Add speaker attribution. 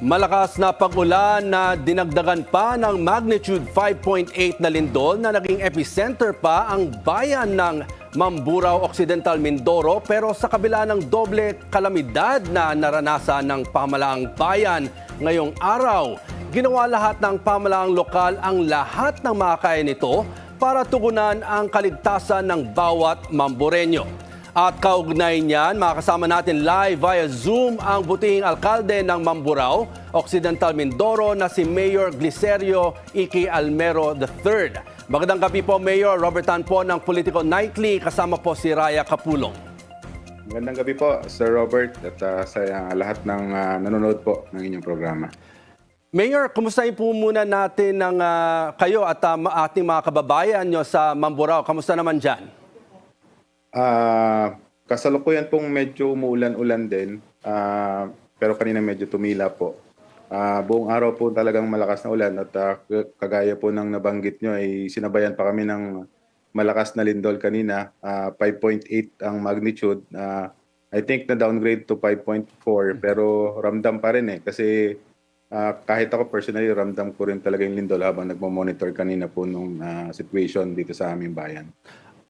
Speaker 1: Malakas na pag-ulan na dinagdagan pa ng magnitude 5.8 na lindol na naging epicenter pa ang bayan ng Mamburao Occidental, Mindoro, pero sa kabila ng doble kalamidad na naranasan ng pamahalaang bayan ngayong araw, ginawa lahat ng pamahalaang lokal ang lahat ng makakaya nito para tugunan ang kaligtasan ng bawat Mambureño. At kaugnay niyan, makakasama natin live via Zoom ang butihing alkalde ng Mamburao, Occidental Mindoro na si Mayor Glicerio Iki Almero III. Magandang gabi po, Mayor. Robert Tan po ng Politico Nightly. Kasama po si Raya Capulong.
Speaker 2: Magandang gabi po, Sir Robert, at sa lahat ng nanonood po ng inyong programa.
Speaker 1: Mayor, kumustahin po muna natin kayo at ating mga kababayan nyo sa Mamburao. Kamusta naman dyan?
Speaker 2: Kasalukuyan pong medyo umuulan-ulan din, pero kanina medyo tumila po. Buong araw po talagang malakas na ulan at kagaya po ng nabanggit nyo ay sinabayan pa kami ng malakas na lindol kanina, 5.8 ang magnitude. I think na downgrade to 5.4 pero ramdam pa rin kasi kahit ako personally ramdam ko rin talaga yung lindol habang nagmo-monitor kanina po nung situation dito sa aming bayan.